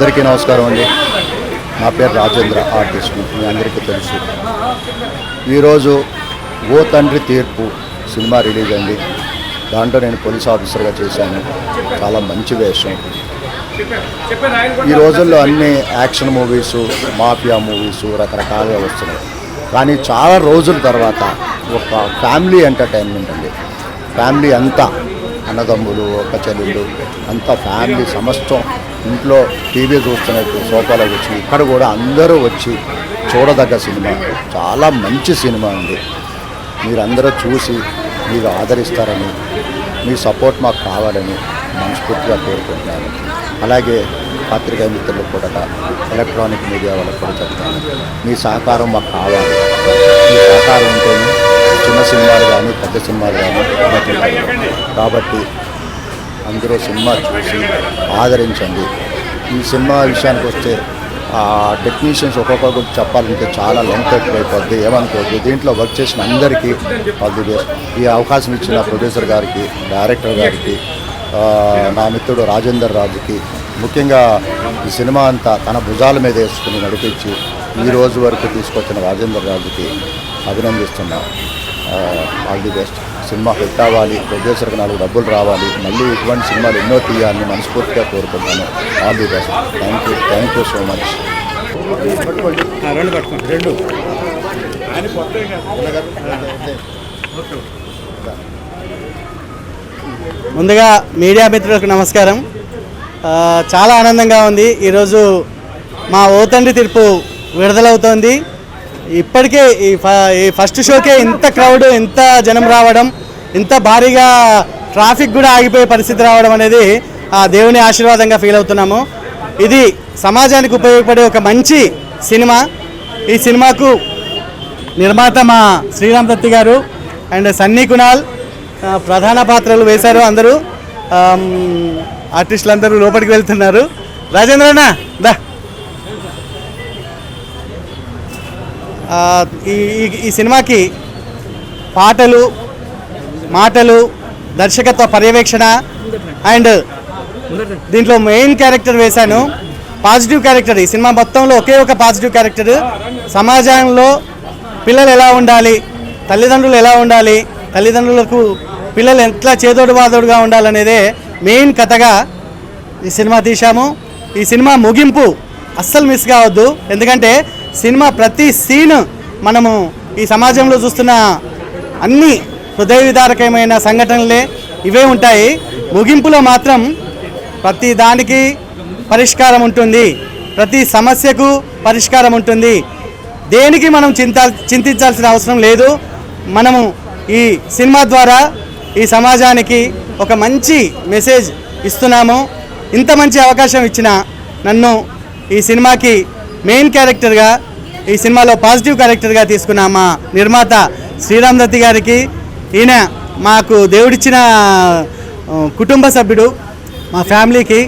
అందరికీ నమస్కారం అండి. నా పేరు రాజేంద్ర, ఆర్టిస్ట్. మీ అందరికీ తెలుసు. ఈరోజు ఓ తండ్రి తీర్పు సినిమా రిలీజ్ అయింది. దాంట్లో నేను పోలీస్ ఆఫీసర్గా చేశాను. చాలా మంచి వేషం. ఈ రోజుల్లో అన్ని యాక్షన్ మూవీసు, మాఫియా మూవీసు రకరకాలుగా వస్తున్నాయి. కానీ చాలా రోజుల తర్వాత ఒక ఫ్యామిలీ ఎంటర్టైన్మెంట్ అండి. ఫ్యామిలీ అంతా, అన్నదమ్ములు, ఒక చెల్లెళ్ళు అంతా ఫ్యామిలీ సమస్తం ఇంట్లో టీవీ చూస్తున్నట్టు సోఫాలో వచ్చి ఇక్కడ కూడా అందరూ వచ్చి చూడదగ్గ సినిమా. చాలా మంచి సినిమా అండి. మీరందరూ చూసి మీరు ఆదరిస్తారని, మీ సపోర్ట్ మాకు కావాలని మనస్ఫూర్తిగా కోరుకుంటున్నాను. అలాగే పత్రికా మిత్రులకు కూడా, ఎలక్ట్రానిక్ మీడియా వాళ్ళకు కూడా చెప్తాను, మీ సహకారం మాకు కావాలి. మీ సహకారం ఉంటేనే చిన్న సినిమాలు కానీ పెద్ద సినిమాలు కానీ కాబట్టి అందరూ సినిమా చూసి ఆదరించండి. ఈ సినిమా విషయానికి వస్తే టెక్నీషియన్స్ ఒక్కొక్కరు గురించి చెప్పాలంటే చాలా లెంత్ ఎక్కువైపోద్ది, ఏమనుకోవద్దు. దీంట్లో వర్క్ చేసిన అందరికీ ఈ అవకాశం ఇచ్చిన ప్రొడ్యూసర్ గారికి, డైరెక్టర్ గారికి, నా మిత్రుడు రాజేందర్ రాజుకి, ముఖ్యంగా ఈ సినిమా అంతా తన భుజాల మీద వేసుకుని నడిపించి ఈ రోజు వరకు తీసుకొచ్చిన రాజేందర్ రాజుకి అభినందిస్తున్నా. All the best. Cinema hit అవ్వాలి, ప్రొడ్యూసర్కి 4 డబ్బులు రావాలి, మళ్ళీ ఇటువంటి సినిమాలు ఎన్నో తీయాలని మనస్ఫూర్తిగా కోరుకుంటాను. All the best. Thank you so much. ముందుగా మీడియా మిత్రులకు నమస్కారం. చాలా ఆనందంగా ఉంది. ఈరోజు మా ఓ తండ్రి తీర్పు విడుదలవుతోంది. ఇప్పటికే ఈ ఫస్ట్ షోకే ఇంత క్రౌడ్, ఇంత జనం రావడం, ఇంత భారీగా ట్రాఫిక్ కూడా ఆగిపోయే పరిస్థితి రావడం అనేది ఆ దేవుని ఆశీర్వాదంగా ఫీల్ అవుతున్నాము. ఇది సమాజానికి ఉపయోగపడే ఒక మంచి సినిమా. ఈ సినిమాకు నిర్మాత మా శ్రీరామ్ దత్తి గారు అండ్ సన్నీ కునాల్ ప్రధాన పాత్రలు వేశారు. అందరూ ఆర్టిస్టులు అందరూ లోపలికి వెళ్తున్నారు. రాజేంద్రనా దా. ఈ సినిమాకి పాటలు, మాటలు, దర్శకత్వ పర్యవేక్షణ అండ్ దీంట్లో మెయిన్ క్యారెక్టర్ వేశాను. Positive character. ఈ సినిమా మొత్తంలో ఒకే ఒక పాజిటివ్ క్యారెక్టర్. సమాజంలో పిల్లలు ఎలా ఉండాలి, తల్లిదండ్రులు ఎలా ఉండాలి, తల్లిదండ్రులకు పిల్లలు ఎట్లా చేదోడు వాదోడుగా ఉండాలనేదే మెయిన్ కథగా ఈ సినిమా తీశాము. ఈ సినిమా ముగింపు అస్సలు మిస్ కావద్దు. ఎందుకంటే సినిమా ప్రతి సీన్ మనము ఈ సమాజంలో చూస్తున్న అన్ని హృదయ విదారకమైన సంఘటనలే ఇవే ఉంటాయి. ముగింపులో మాత్రం ప్రతి దానికి పరిష్కారం ఉంటుంది, ప్రతి సమస్యకు పరిష్కారం ఉంటుంది. దేనికి మనం చింతించాల్సిన అవసరం లేదు. మనము ఈ సినిమా ద్వారా ఈ సమాజానికి ఒక మంచి మెసేజ్ ఇస్తున్నాము. ఇంత మంచి అవకాశం ఇచ్చిన నన్ను ఈ సినిమాకి మెయిన్ క్యారెక్టర్గా, ఈ సినిమాలో పాజిటివ్ క్యారెక్టర్గా తీసుకున్న మా నిర్మాత శ్రీరామ్ దత్తి గారికి, ఈయన మాకు దేవుడిచ్చిన కుటుంబ సభ్యుడు మా ఫ్యామిలీకి,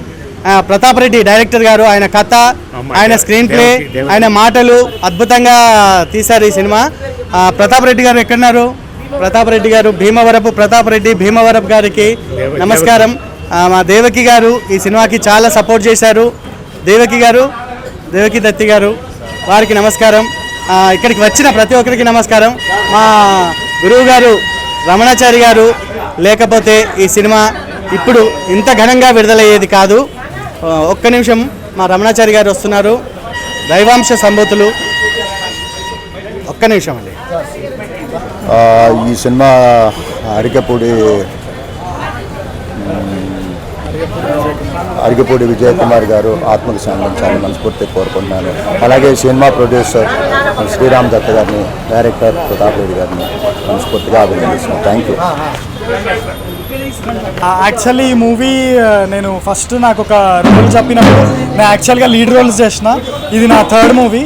ప్రతాప్ రెడ్డి డైరెక్టర్ గారు, ఆయన కథ, ఆయన స్క్రీన్ ప్లే, ఆయన మాటలు అద్భుతంగా తీశారు ఈ సినిమా. ప్రతాప్ రెడ్డి గారు ఎక్కడున్నారు? ప్రతాప్ రెడ్డి గారు, ప్రతాప్ రెడ్డి భీమవరపు గారికి నమస్కారం. మా దేవకి గారు ఈ సినిమాకి చాలా సపోర్ట్ చేశారు. దేవకి దత్తి గారు, వారికి నమస్కారం. ఇక్కడికి వచ్చిన ప్రతి ఒక్కరికి నమస్కారం. మా గురువు గారు రమణాచారి గారు లేకపోతే ఈ సినిమా ఇప్పుడు ఇంత ఘనంగా విడుదలయ్యేది కాదు. ఒక్క నిమిషం, మా రమణాచారి గారు వస్తున్నారు. దైవాంశ సంభూతులు. ఒక్క నిమిషం అండి. ఈ సినిమా అరిగపూడి విజయ్ కుమార్ గారు ఆత్మకు శాంతించాలని మనస్ఫూర్తిగా కోరుకుంటున్నాను. అలాగే సినిమా ప్రొడ్యూసర్ శ్రీరామ్ దత్త గారిని, డైరెక్టర్ ప్రతాప్ రెడ్డి గారిని మనస్ఫూర్తిగా అభినందిస్తున్నాను. Thank you. యాక్చువల్లీ ఈ మూవీ నేను ఫస్ట్ నాకు ఒక రోల్ చెప్పినప్పుడు నేను యాక్చువల్గా లీడ్ రోల్స్ చేసిన. ఇది నా 3rd మూవీ.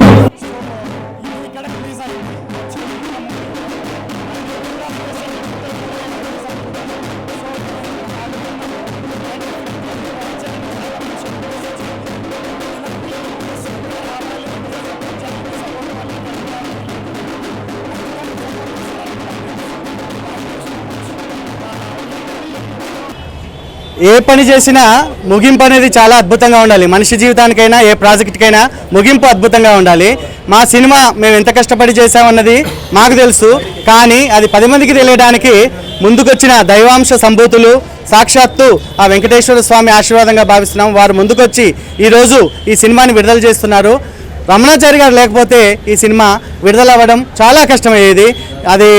ఏ పని చేసినా ముగింపు అనేది చాలా అద్భుతంగా ఉండాలి. మనిషి జీవితానికైనా ఏ ప్రాజెక్టుకైనా ముగింపు అద్భుతంగా ఉండాలి. మా సినిమా మేము ఎంత కష్టపడి చేసామన్నది మాకు తెలుసు, కానీ అది 10 మందికి తెలియడానికి ముందుకొచ్చిన దైవాంశ సంభూతులు సాక్షాత్తు ఆ వెంకటేశ్వర స్వామి ఆశీర్వాదంగా భావిస్తున్నాం. వారు ముందుకొచ్చి ఈరోజు ఈ సినిమాని విడుదల చేస్తున్నారు. రమణాచారి గారు లేకపోతే ఈ సినిమా విడుదల అవ్వడం చాలా కష్టమయ్యేది. అది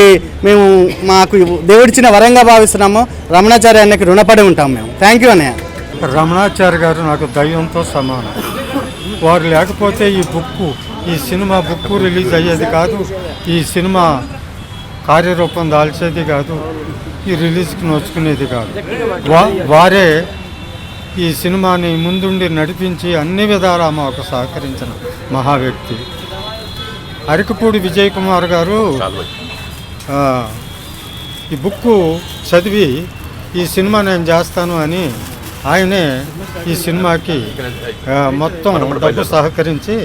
మేము మాకు దేవుడిచ్చిన వరంగా భావిస్తున్నాము. రమణాచారి అన్నకి రుణపడి ఉంటాం మేము. థ్యాంక్ యూ అన్నయ్య. రమణాచారి గారు నాకు దైవంతో సమానం. వారు లేకపోతే ఈ సినిమా బుక్కు రిలీజ్ అయ్యేది కాదు, ఈ సినిమా కార్యరూపం దాల్చేది కాదు, ఈ రిలీజ్కి నోచుకునేది కాదు. వారే ఈ సినిమాని ముందుండి నడిపించి అన్ని విధాలా మాకు సహకరించిన మహా వ్యక్తి. అరకపూడి విజయ్ కుమార్ గారు ఈ బుక్కు చదివి ఈ సినిమా నేను చేస్తాను అని ఆయనే ఈ సినిమాకి మొత్తం డబ్బు సహకరించి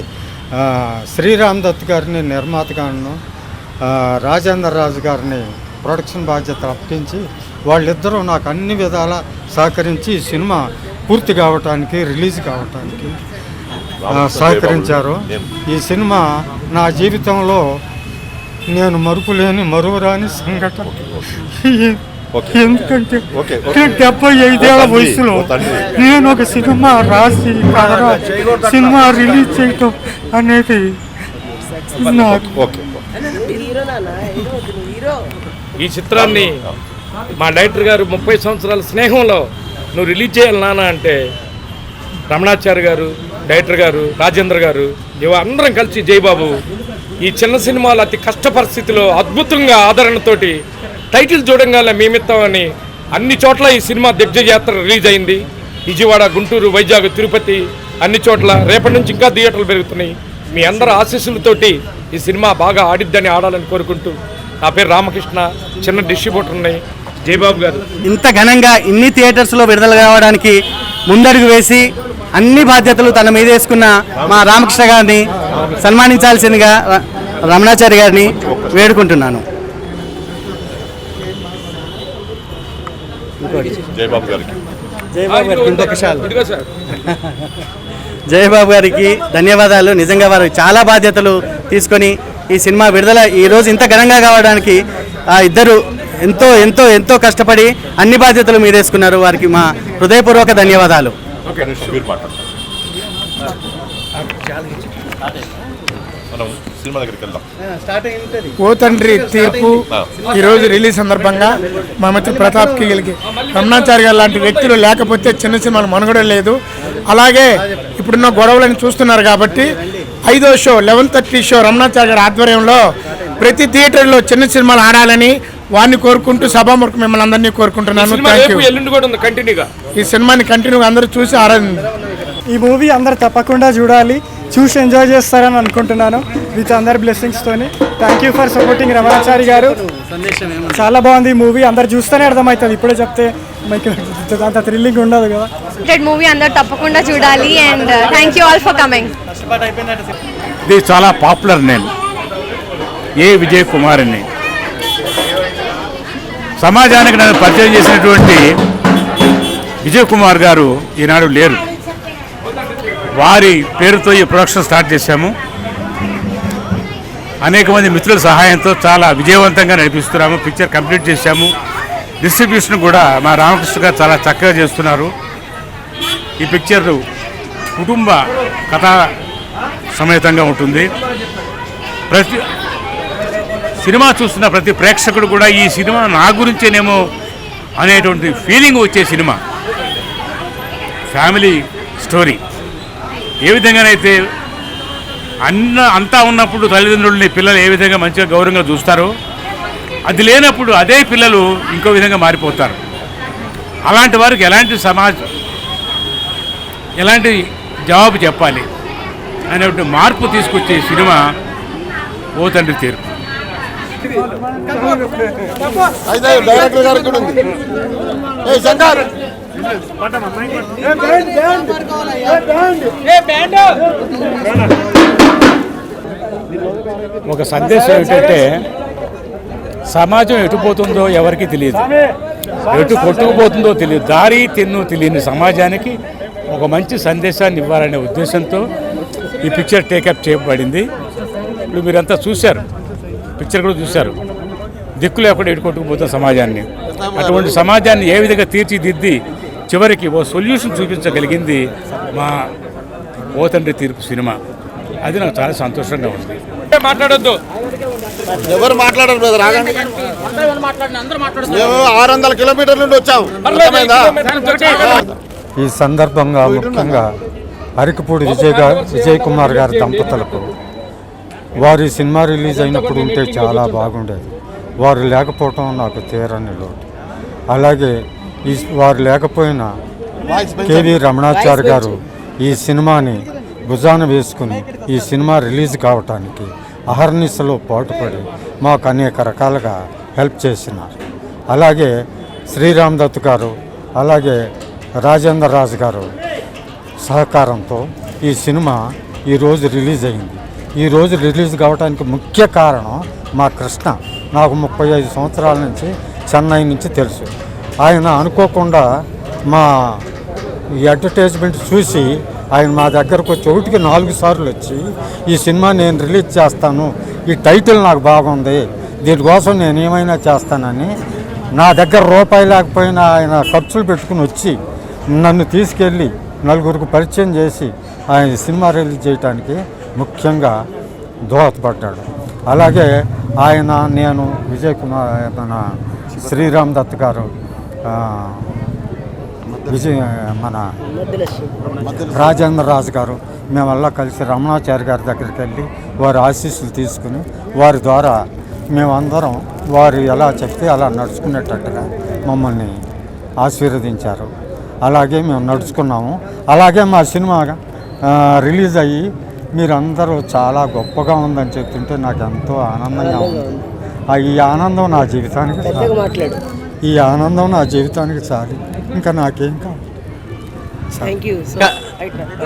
శ్రీరామ్ దత్ గారిని నిర్మాతగాను, రాజేందర్ రాజు గారిని ప్రొడక్షన్ బాధ్యత అప్పగించి వాళ్ళిద్దరూ నాకు అన్ని విధాలా సహకరించి ఈ సినిమా పూర్తి కావటానికి, రిలీజ్ కావటానికి సహకరించారు. ఈ సినిమా నా జీవితంలో నేను మరుపులేని మరువరాని సంఘటన. ఎందుకంటే 75 ఏళ్ల వయసులో నేను ఒక సినిమా రాసి సినిమా రిలీజ్ చేయటం అనేది ఈ చిత్రాన్ని మా డైరెక్టర్ గారు 30 సంవత్సరాల స్నేహంలో నువ్వు రిలీజ్ చేయాలి నాన్న అంటే రమణాచారి గారు, డైరెక్టర్ గారు, రాజేంద్ర గారు, అందరం కలిసి జయబాబు ఈ చిన్న సినిమాలు అతి కష్ట పరిస్థితిలో అద్భుతంగా ఆదరణతోటి టైటిల్ చూడంగానే మేమిస్తామని అన్ని చోట్ల ఈ సినిమా దిగ్విజయ యాత్ర రిలీజ్ అయింది. విజయవాడ, గుంటూరు, వైజాగ్, తిరుపతి అన్ని చోట్ల రేపటి నుంచి ఇంకా థియేటర్లు పెరుగుతున్నాయి. మీ అందరి ఆశీస్సులతోటి ఈ సినిమా బాగా ఆడిద్దని ఆడాలని కోరుకుంటూ నా పేరు రామకృష్ణ, చిన్న డిస్ట్రిబ్యూటర్ ఉన్నాయి. జయబాబు గారు ఇంత ఘనంగా ఇన్ని థియేటర్స్లో విడుదల కావడానికి ముందడుగు వేసి అన్ని బాధ్యతలు తన మీద వేసుకున్న మా రామకృష్ణ గారిని సన్మానించాల్సిందిగా రమణాచారి గారిని వేడుకుంటున్నాను. జయబాబు గారికి జయబాబు గారికి ధన్యవాదాలు. నిజంగా వారు చాలా బాధ్యతలు తీసుకొని ఈ సినిమా విడుదల ఈరోజు ఇంత ఘనంగా కావడానికి ఆ ఇద్దరు ఎంతో ఎంతో ఎంతో కష్టపడి అన్ని బాధ్యతలు మీదేసుకున్నారు. వారికి మా హృదయపూర్వక ధన్యవాదాలు. ఓ తండ్రి తీర్పు ఈరోజు రిలీజ్ సందర్భంగా మా మిత్ర ప్రతాప్ కిగిలికి రమణాచారి గారు లాంటి వ్యక్తులు లేకపోతే చిన్న సినిమాలు మనుగడ లేదు. అలాగే ఇప్పుడున్న గొడవలను చూస్తున్నారు కాబట్టి 5వ షో 11:30 షో రమణాచారి గారి ఆధ్వర్యంలో ప్రతి థియేటర్లో చిన్న సినిమాలు ఆడాలని వారిని కోరుకుంటూ సభాముఖం మిమ్మల్ని అందరినీ కోరుకుంటున్నాను. ఈ సినిమాని కంటిన్యూగా అందరూ చూసి ఆరాధించారు. ఈ మూవీ అందరు తప్పకుండా చూడాలి, చూసి ఎంజాయ్ చేస్తారని అనుకుంటున్నాను విత్ అందరి బ్లెస్సింగ్స్తోని. Thank you for supporting Ramanachari గారు. చాలా బాగుంది ఈ మూవీ, అందరు చూస్తేనే అర్థమవుతుంది, ఇప్పుడే చెప్తే మీకు అంత థ్రిల్లింగ్ ఉండదు కదా. మూవీ అందరు తప్పకుండా చూడాలి and thank you all for coming. ఇది చాలా పాపులర్ నేమ్ ఏ విజయ్ కుమార్ అని. సమాజానికి నన్ను పరిచయం చేసినటువంటి విజయ్ కుమార్ గారు ఈనాడు లేరు. వారి పేరుతో ఈ ప్రొడక్షన్ స్టార్ట్ చేశాము. అనేక మంది మిత్రుల సహాయంతో చాలా విజయవంతంగా నడిపిస్తున్నాము. పిక్చర్ కంప్లీట్ చేశాము. డిస్ట్రిబ్యూషన్ కూడా మా రామకృష్ణ గారు చాలా చక్కగా చేస్తున్నారు. ఈ పిక్చర్ కుటుంబ కథా సమేతంగా ఉంటుంది. ప్రతి సినిమా చూస్తున్న ప్రతి ప్రేక్షకుడు కూడా ఈ సినిమా నా గురించేనేమో అనేటువంటి ఫీలింగ్ వచ్చే సినిమా. Family story. ఏ విధంగానైతే అంతా ఉన్నప్పుడు తల్లిదండ్రులని పిల్లలు ఏ విధంగా మంచిగా గౌరవంగా చూస్తారో, అది లేనప్పుడు అదే పిల్లలు ఇంకో విధంగా మారిపోతారు. అలాంటి వారికి ఎలాంటి జవాబు చెప్పాలి అనేటువంటి మార్పు తీసుకొచ్చే సినిమా ఓ తండ్రి తీర్పు. డైరెక్టర్ గారికి కూడా ఉంది. ఒక సందేశం ఏమిటంటే సమాజం ఎటుపోతుందో ఎవరికి తెలియదు. ఎటు కొట్టుకుపోతుందో తెలియదు, దారి తెన్ను తెలియని సమాజానికి ఒక మంచి సందేశాన్ని ఇవ్వాలనే ఉద్దేశంతో ఈ పిక్చర్ టేకప్ చేయబడింది. ఇప్పుడు మీరంతా చూశారు, పిక్చర్ కూడా చూశారు. దిక్కు లేకుండా ఎటు కొట్టుకుపోతున్న సమాజాన్ని, అటువంటి సమాజాన్ని ఏ విధంగా తీర్చిదిద్ది చివరికి ఓ సొల్యూషన్ చూపించగలిగింది మా ఓ తండ్రి తీర్పు సినిమా. అది నాకు చాలా సంతోషంగా ఉంది. మాట్లాడొద్దు, ఎవరు మాట్లాడరు బ్రదర్, రాగండి. మేము 600 కిలోమీటర్ల నుండి వచ్చాము. ఈ సందర్భంగా ముఖ్యంగా అరకపూడి విజయ్ కుమార్ గారి దంపతులకు వారి సినిమా రిలీజ్ అయినప్పుడు ఉంటే చాలా బాగుండేది. వారు లేకపోవటం నాకు తీరని లోటు. అలాగే వారు లేకపోయినా కేవీ రమణాచారి గారు ఈ సినిమాని భుజాన వేసుకుని ఈ సినిమా రిలీజ్ కావటానికి అహర్నిశలో పాటుపడి మాకు అనేక రకాలుగా హెల్ప్ చేసినారు. అలాగే శ్రీరామ్ దత్ గారు, అలాగే రాజేంద్ర రాజు గారు సహకారంతో ఈ సినిమా ఈరోజు రిలీజ్ అయింది. ఈరోజు రిలీజ్ కావడానికి ముఖ్య కారణం మా కృష్ణ. నాకు 35 సంవత్సరాల నుంచి చెన్నై నుంచి తెలుసు. ఆయన అనుకోకుండా మా ఈ అడ్వర్టైజ్మెంట్ చూసి ఆయన మా దగ్గరకు వచ్చి 1కి 4 సార్లు వచ్చి ఈ సినిమా నేను రిలీజ్ చేస్తాను, ఈ టైటిల్ నాకు బాగుంది, దీనికోసం నేను ఏమైనా చేస్తానని నా దగ్గర రూపాయి లేకపోయినా ఆయన ఖర్చులు పెట్టుకుని వచ్చి నన్ను తీసుకెళ్ళి నలుగురికి పరిచయం చేసి ఆయన సినిమా రిలీజ్ చేయడానికి ముఖ్యంగా దోహదపడ్డాడు. అలాగే ఆయన, నేను, విజయ్ కుమార్, మన శ్రీరామ్ దత్ గారు, మన రాజేంద్ర రాజు గారు, మేమల్లా కలిసి రమణాచారి గారి దగ్గరికి వెళ్ళి వారి ఆశీస్సులు తీసుకుని వారి ద్వారా మేమందరం వారు ఎలా చెప్తే అలా నడుచుకునేటట్టుగా మమ్మల్ని ఆశీర్వదించారు. అలాగే మేము నడుచుకున్నాము. అలాగే మా సినిమా రిలీజ్ అయ్యి మీరందరూ చాలా గొప్పగా ఉందని చెప్తుంటే నాకు ఎంతో ఆనందంగా ఉంది. ఈ ఆనందం నా జీవితానికి ఈ ఆనందం నా జీవితానికి చాలు, ఇంకా నాకేం కాదు.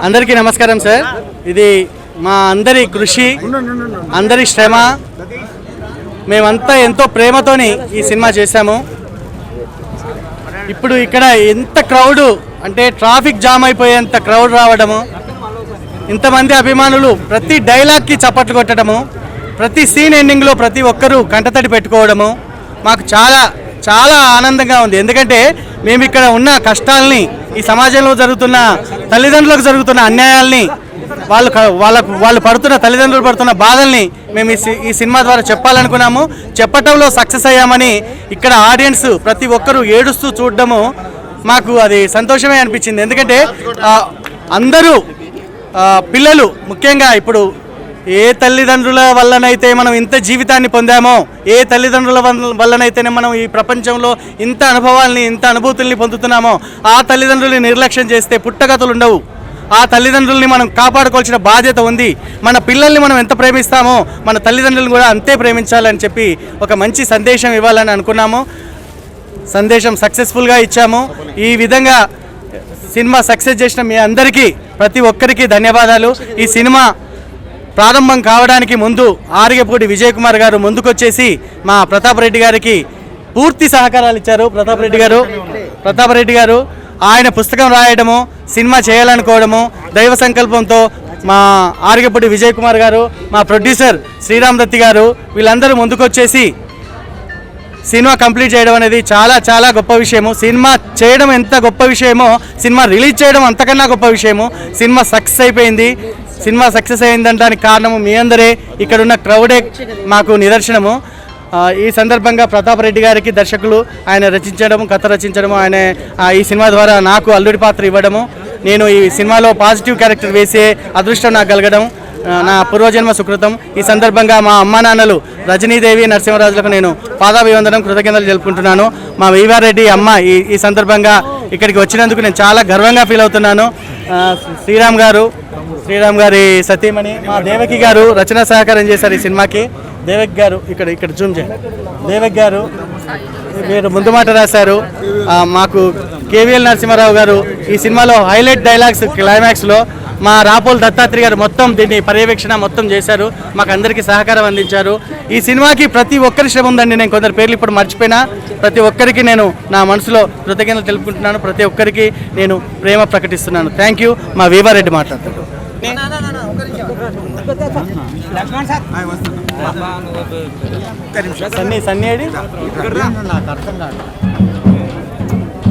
అందరికీ నమస్కారం సార్. ఇది మా అందరి కృషి, అందరి శ్రమ, మేమంతా ఎంతో ప్రేమతోని ఈ సినిమా చేశాము. ఇప్పుడు ఇక్కడ ఎంత క్రౌడ్ అంటే ట్రాఫిక్ జామ్ అయిపోయేంత క్రౌడ్ రావడము, ఇంతమంది అభిమానులు ప్రతి డైలాగ్కి చప్పట్లు కొట్టడము, ప్రతి సీన్ ఎండింగ్లో ప్రతి ఒక్కరూ కంటతడి పెట్టుకోవడము మాకు చాలా చాలా ఆనందంగా ఉంది. ఎందుకంటే మేము ఇక్కడ ఉన్న కష్టాలని, ఈ సమాజంలో జరుగుతున్న తల్లిదండ్రులకు జరుగుతున్న అన్యాయాల్ని, వాళ్ళు పడుతున్న తల్లిదండ్రులు పడుతున్న బాధల్ని మేము ఈ సినిమా ద్వారా చెప్పాలనుకున్నాము. చెప్పటంలో సక్సెస్ అయ్యామని ఇక్కడ ఆడియన్స్ ప్రతి ఒక్కరూ ఏడుస్తూ చూడడము మాకు అది సంతోషమే అనిపించింది. ఎందుకంటే అందరూ పిల్లలు ముఖ్యంగా ఇప్పుడు ఏ తల్లిదండ్రుల వల్లనైతే మనం ఇంత జీవితాన్ని పొందామో, ఏ తల్లిదండ్రుల వల్లనైతేనే మనం ఈ ప్రపంచంలో ఇంత అనుభవాల్ని, ఇంత అనుభూతుల్ని పొందుతున్నామో, ఆ తల్లిదండ్రుల్ని నిర్లక్ష్యం చేస్తే పుట్టగతులు ఉండవు. ఆ తల్లిదండ్రుల్ని మనం కాపాడుకోవాల్సిన బాధ్యత ఉంది. మన పిల్లల్ని మనం ఎంత ప్రేమిస్తామో మన తల్లిదండ్రులను కూడా అంతే ప్రేమించాలని చెప్పి ఒక మంచి సందేశం ఇవ్వాలని అనుకున్నాము. సందేశం సక్సెస్ఫుల్గా ఇచ్చాము. ఈ విధంగా సినిమా సక్సెస్ చేసిన మీ అందరికీ, ప్రతి ఒక్కరికి ధన్యవాదాలు. ఈ సినిమా ప్రారంభం కావడానికి ముందు ఆర్గపూడి విజయ్ కుమార్ గారు ముందుకొచ్చేసి మా ప్రతాప్ రెడ్డి గారికి పూర్తి సహకారాలు ఇచ్చారు. ప్రతాప్ రెడ్డి గారు ఆయన పుస్తకం రాయడము, సినిమా చేయాలనుకోవడము, దైవ సంకల్పంతో మా ఆర్గపూడి విజయ్ కుమార్ గారు, మా ప్రొడ్యూసర్ శ్రీరామ్ దత్తి గారు వీళ్ళందరూ ముందుకొచ్చేసి సినిమా కంప్లీట్ చేయడం అనేది చాలా చాలా గొప్ప విషయము. సినిమా చేయడం ఎంత గొప్ప విషయమో సినిమా రిలీజ్ చేయడం అంతకన్నా గొప్ప విషయము. సినిమా సక్సెస్ అయిపోయింది. సినిమా సక్సెస్ అయిందంటానికి కారణము మీ అందరే, ఇక్కడున్న క్రౌడే మాకు నిదర్శనము. ఈ సందర్భంగా ప్రతాప్ రెడ్డి గారికి దర్శకులు ఆయన రచించడము, కథ రచించడము, ఆయన ఈ సినిమా ద్వారా నాకు అల్లుడి పాత్ర ఇవ్వడము, నేను ఈ సినిమాలో పాజిటివ్ క్యారెక్టర్ వేసే అదృష్టం నాకు కలగడం నా పూర్వజన్మ సుకృతం. ఈ సందర్భంగా మా అమ్మా నాన్నలు రజనీదేవి, నరసింహరాజులకు నేను పాదాభివందనం, కృతజ్ఞతలు తెలుపుకుంటున్నాను. మా వీవారెడ్డి అమ్మ ఈ సందర్భంగా ఇక్కడికి వచ్చినందుకు నేను చాలా గర్వంగా ఫీల్ అవుతున్నాను. శ్రీరామ్ గారి సతీమణి మా దేవకి గారు రచన సహకారం చేశారు ఈ సినిమాకి. దేవకి గారు ఇక్కడ జూమ్ చేయండి. దేవకి గారు మీరు ముందు మాట రాశారు. మాకు కేవీఎల్ నరసింహారావు గారు ఈ సినిమాలో హైలైట్ డైలాగ్స్ క్లైమాక్స్లో మా రాపోల్ దత్తాత్రి గారు మొత్తం దీన్ని పర్యవేక్షణ మొత్తం చేశారు, మాకు అందరికీ సహకారం అందించారు. ఈ సినిమాకి ప్రతి ఒక్కరి శ్రమ ఉందండి. నేను కొందరు పేర్లు ఇప్పుడు మర్చిపోయినా ప్రతి ఒక్కరికి నేను నా మనసులో కృతజ్ఞతలు తెలుపుకుంటున్నాను. ప్రతి ఒక్కరికి నేను ప్రేమ ప్రకటిస్తున్నాను. Thank you. మా వీవారెడ్డి మాట్లాడతారు. సన్నీ అడి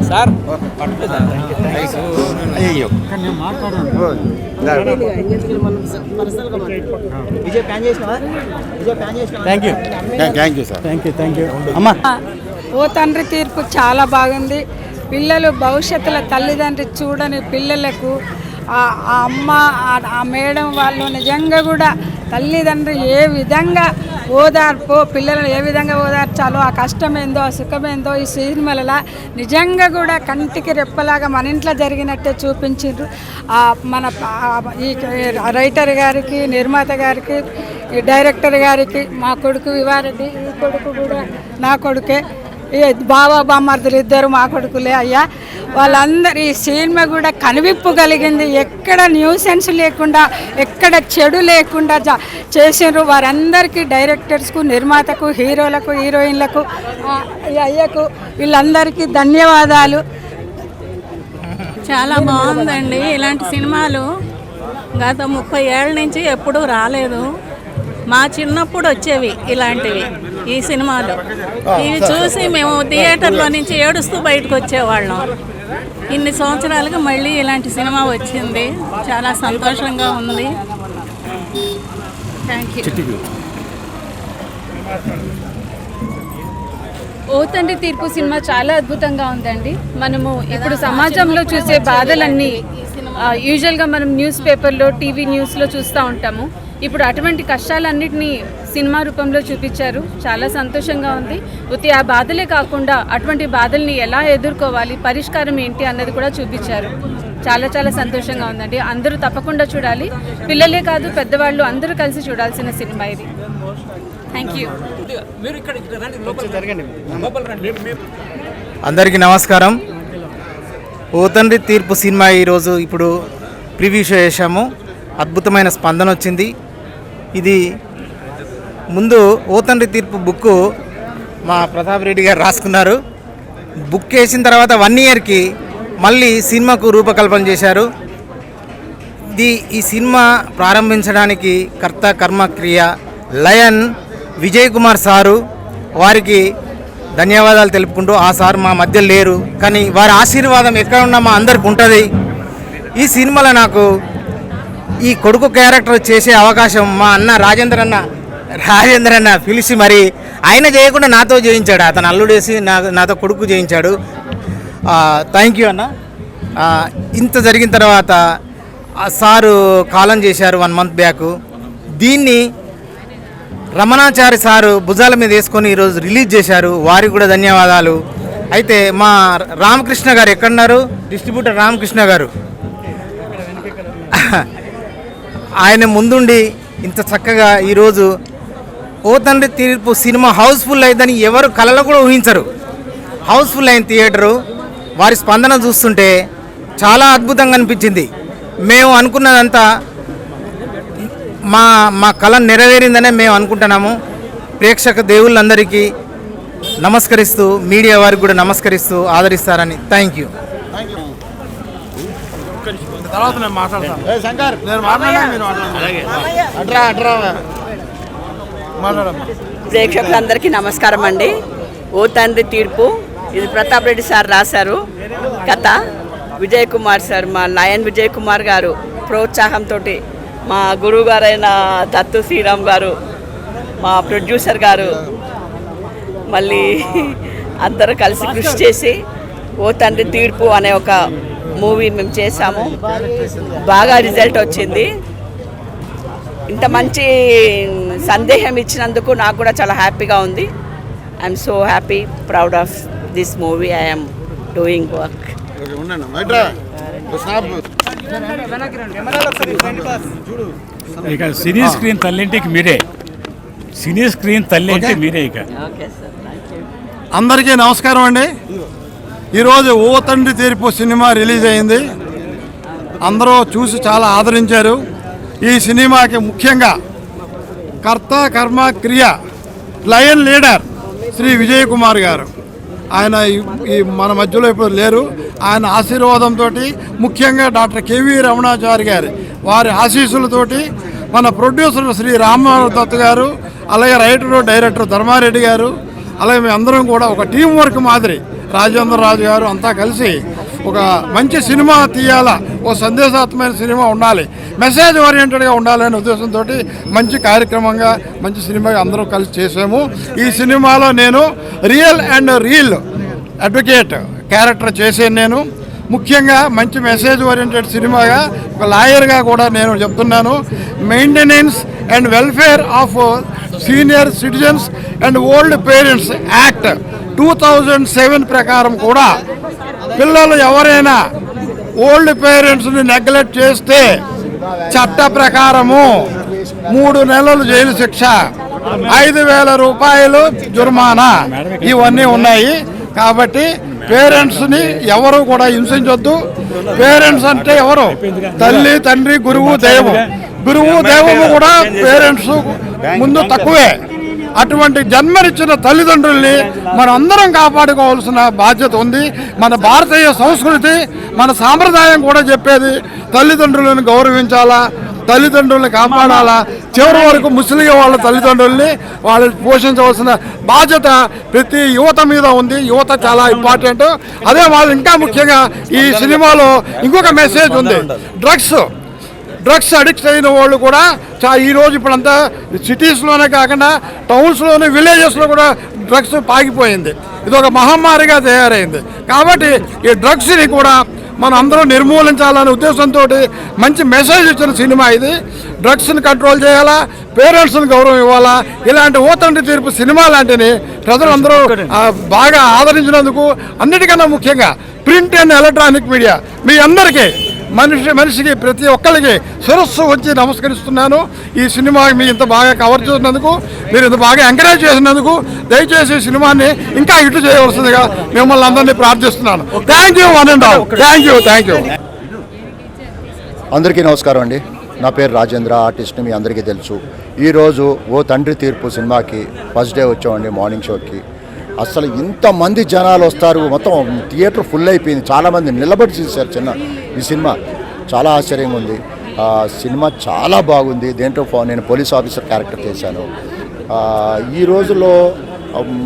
సార్ అయ్యో థ్యాంక్ యూ అమ్మా. ఓ తండ్రి తీర్పు చాలా బాగుంది. పిల్లలు భవిష్యత్తులో తల్లిదండ్రి చూడని పిల్లలకు ఆ అమ్మ ఆ మేడం వాళ్ళు నిజంగా కూడా తల్లిదండ్రి ఏ విధంగా ఓదార్పు పిల్లలను ఏ విధంగా ఓదార్చాలో, ఆ కష్టమేందో ఆ సుఖమేందో ఈ సినిమాలలో నిజంగా కూడా కంటికి రెప్పలాగా మన ఇంట్లో జరిగినట్టే చూపించారు. మన ఈ రైటర్ గారికి, నిర్మాత గారికి, ఈ డైరెక్టర్ గారికి, మా కొడుకు వివారెడ్డి, ఈ కొడుకు కూడా నా కొడుకే, ఈ బాబా బామ్మర్దులు ఇద్దరు మా కొడుకులే అయ్యా. వాళ్ళందరూ ఈ సినిమా కూడా కనువిప్పు కలిగింది. ఎక్కడ న్యూసెన్స్ లేకుండా, ఎక్కడ చెడు లేకుండా చేసిండ్రు. వారందరికీ డైరెక్టర్స్కు, నిర్మాతకు, హీరోలకు, హీరోయిన్లకు, ఈ అయ్యకు వీళ్ళందరికీ ధన్యవాదాలు. చాలా బాగుందండి. ఇలాంటి సినిమాలు గత 30 ఏళ్ళ నుంచి ఎప్పుడూ రాలేదు. మా చిన్నప్పుడు వచ్చేవి ఇలాంటివి ఈ సినిమాలు. ఇవి చూసి మేము థియేటర్లో నుంచి ఏడుస్తూ బయటకు వచ్చేవాళ్ళం. ఇన్ని సంవత్సరాలుగా మళ్ళీ ఇలాంటి సినిమా వచ్చింది, చాలా సంతోషంగా ఉంది. Thank you. ఓ తండ్రి తీర్పు సినిమా చాలా అద్భుతంగా ఉందండి. మనము ఇప్పుడు సమాజంలో చూసే బాధలన్నీ యూజువల్గా మనం న్యూస్ పేపర్లో, టీవీ న్యూస్లో చూస్తూ ఉంటాము. ఇప్పుడు అటువంటి కష్టాలన్నింటినీ సినిమా రూపంలో చూపించారు. చాలా సంతోషంగా ఉంది. ఉత్తి ఆ బాధలే కాకుండా అటువంటి బాధల్ని ఎలా ఎదుర్కోవాలి, పరిష్కారం ఏంటి అన్నది కూడా చూపించారు. చాలా చాలా సంతోషంగా ఉందండి. అందరూ తప్పకుండా చూడాలి. పిల్లలే కాదు, పెద్దవాళ్ళు అందరూ కలిసి చూడాల్సిన సినిమా ఇది. Thank you. అందరికీ నమస్కారం. ఓ తండ్రి తీర్పు సినిమా ఈరోజు ఇప్పుడు ప్రివ్యూ షో చేశాము. అద్భుతమైన స్పందన వచ్చింది. ఇది ముందు ఓ తండ్రి తీర్పు బుక్ మా ప్రతాప్ రెడ్డి గారు రాసుకున్నారు. బుక్ వేసిన తర్వాత 1 ఇయర్కి మళ్ళీ సినిమాకు రూపకల్పన చేశారు. ఈ సినిమా ప్రారంభించడానికి కర్త కర్మ క్రియ లయన్ విజయ్ కుమార్ సారు, వారికి ధన్యవాదాలు తెలుపుకుంటూ, ఆ సార్ మా మధ్య లేరు కానీ వారి ఆశీర్వాదం ఎక్కడ ఉన్నా మా అందరికి ఉంటుంది. ఈ సినిమాలో నాకు ఈ కొడుకు క్యారెక్టర్ చేసే అవకాశం మా అన్న రాజేంద్ర అన్న పిలిచి మరి ఆయన చేయకుండా నాతో చేయించాడు. అతను అల్లుడేసి నాతో కొడుకు చేయించాడు. థ్యాంక్ యూ అన్న. ఇంత జరిగిన తర్వాత సారు కాలం చేశారు 1 మంత్ బ్యాక్. దీన్ని రమణాచారి సారు భుజాల మీద వేసుకొని ఈరోజు రిలీజ్ చేశారు. వారికి కూడా ధన్యవాదాలు. అయితే మా రామకృష్ణ గారు ఎక్కడున్నారు, డిస్ట్రిబ్యూటర్ రామకృష్ణ గారు, ఆయన ముందుండి ఇంత చక్కగా ఈరోజు ఓ తండ్రి తీర్పు సినిమా హౌస్ఫుల్ అయిందని ఎవరు కలలో కూడా ఊహించరు. హౌస్ఫుల్ అయిన థియేటరు. వారి స్పందన చూస్తుంటే చాలా అద్భుతంగా అనిపించింది. మేము అనుకున్నదంతా మా కళ నెరవేరిందనే మేము అనుకుంటున్నాము. ప్రేక్షక దేవుళ్ళందరికీ నమస్కరిస్తూ, మీడియా వారికి కూడా నమస్కరిస్తూ ఆదరిస్తారని. Thank you. ప్రేక్షకులందరికీ నమస్కారం అండి. ఓ తండ్రి తీర్పు ఇది ప్రతాప్ రెడ్డి సార్ రాశారు కథ. విజయ్ కుమార్ సార్, మా లయన్ విజయ్ కుమార్ గారు ప్రోత్సాహంతో, మా గురువు గారైన దత్తు శ్రీరామ్ గారు, మా ప్రొడ్యూసర్ గారు, మళ్ళీ అందరూ కలిసి కృషి చేసి ఓ తండ్రి తీర్పు అనే ఒక మూవీ మేము చేసాము. బాగా రిజల్ట్ వచ్చింది. ఇంత మంచి సందేహం ఇచ్చినందుకు నాకు కూడా చాలా హ్యాపీగా ఉంది. I'm so happy, proud of this movie. I'm doing work. ఇక సినీ స్క్రీన్ తల్లింటికి మీరే, సినీ స్క్రీన్ తల్లి అంటే మీరే. ఇక అందరికీ నమస్కారం అండి. ఈరోజు ఓ తండ్రి తీర్పు సినిమా రిలీజ్ అయింది. అందరూ చూసి చాలా ఆదరించారు. ఈ సినిమాకి ముఖ్యంగా కర్త కర్మ క్రియ లయన్ లీడర్ శ్రీ విజయ్ కుమార్ గారు, ఆయన ఈ మన మధ్యలో ఇప్పుడు లేరు. ఆయన ఆశీర్వాదంతో, ముఖ్యంగా డాక్టర్ కేవీ రమణాచారి గారి వారి ఆశీస్సులతోటి, మన ప్రొడ్యూసర్ శ్రీ రామదత్ గారు, అలాగే రైటరు డైరెక్టర్ ధర్మారెడ్డి గారు, అలాగే మేము అందరం కూడా ఒక టీం వర్క్ మాదిరి రాజేంద్ర రాజు గారు అంతా కలిసి ఒక మంచి సినిమా తీయాలా, ఓ సందేశాత్మకమైన సినిమా ఉండాలి, మెసేజ్ ఓరియంటెడ్గా ఉండాలనే ఉద్దేశంతో మంచి కార్యక్రమంగా మంచి సినిమా అందరూ కలిసి చేసాము. ఈ సినిమాలో నేను real and reel advocate character చేశాను. నేను ముఖ్యంగా మంచి మెసేజ్ ఓరియంటెడ్ సినిమాగా ఒక లాయర్గా కూడా నేను చెప్తున్నాను. Maintenance and welfare of senior citizens and old parents act 2007 ప్రకారం కూడా పిల్లలు ఎవరైనా ఓల్డ్ పేరెంట్స్ని నెగ్లెక్ట్ చేస్తే చట్ట ప్రకారము 3 నెలలు జైలు శిక్ష, 5,000 రూపాయలు జుర్మానా ఇవన్నీ ఉన్నాయి. కాబట్టి పేరెంట్స్ని ఎవరు కూడా హింసించొద్దు. పేరెంట్స్ అంటే ఎవరు? తల్లి, తండ్రి, గురువు, దైవం. గురువు, దైవము కూడా పేరెంట్స్ ముందు తక్కువే. అటువంటి జన్మనిచ్చిన తల్లిదండ్రుల్ని మనం అందరం కాపాడుకోవాల్సిన బాధ్యత ఉంది. మన భారతీయ సంస్కృతి, మన సాంప్రదాయం కూడా చెప్పేది తల్లిదండ్రులను గౌరవించాలా, తల్లిదండ్రుల్ని కాపాడాలా. చివరి వరకు ముసలిగా వాళ్ళ తల్లిదండ్రుల్ని వాళ్ళు పోషించవలసిన బాధ్యత ప్రతి యువత మీద ఉంది. యువత చాలా ఇంపార్టెంట్. అదే వాళ్ళు ఇంకా ముఖ్యంగా ఈ సినిమాలో ఇంకొక మెసేజ్ ఉంది. డ్రగ్స్ అడిక్ట్ అయిన వాళ్ళు కూడా ఈరోజు ఇప్పుడంతా సిటీస్లోనే కాకుండా టౌన్స్లోనే విలేజెస్లో కూడా డ్రగ్స్ పాకిపోయింది. ఇది ఒక మహమ్మారిగా తయారైంది. కాబట్టి ఈ డ్రగ్స్ని కూడా మనం అందరూ నిర్మూలించాలనే ఉద్దేశంతో మంచి మెసేజ్ ఇచ్చిన సినిమా ఇది. డ్రగ్స్ని కంట్రోల్ చేయాలా, పేరెంట్స్ని గౌరవం ఇవ్వాలా. ఇలాంటి ఓ తండ్రి తీర్పు సినిమా లాంటిని ప్రజలందరూ బాగా ఆదరించినందుకు, అన్నిటికన్నా ముఖ్యంగా ప్రింట్ అండ్ ఎలక్ట్రానిక్ మీడియా మీ అందరికీ మనిషికి ప్రతి ఒక్కరికి శిరస్సు వచ్చి నమస్కరిస్తున్నాను. ఈ సినిమా మీరు ఇంత బాగా కవర్ చేసినందుకు, మీరు ఇంత బాగా ఎంకరేజ్ చేసినందుకు దయచేసి ఈ సినిమాని ఇంకా హిట్ చేయవలసిందిగా మిమ్మల్ని అందరినీ ప్రార్థిస్తున్నాను. Thank you one and all. Thank you. అందరికీ నమస్కారం అండి. నా పేరు రాజేంద్ర, ఆర్టిస్ట్ని మీ అందరికీ తెలుసు. ఈరోజు ఓ తండ్రి తీర్పు సినిమాకి ఫస్ట్ డే వచ్చామండి మార్నింగ్ షోకి. అసలు ఇంతమంది జనాలు వస్తారు, మొత్తం థియేటర్ ఫుల్ అయిపోయింది. చాలామంది నిలబడి చూశారు ఈ సినిమా. చాలా ఆశ్చర్యంగా ఉంది. సినిమా చాలా బాగుంది. దేంట్లో నేను పోలీస్ ఆఫీసర్ క్యారెక్టర్ చేశాను. ఈ రోజుల్లో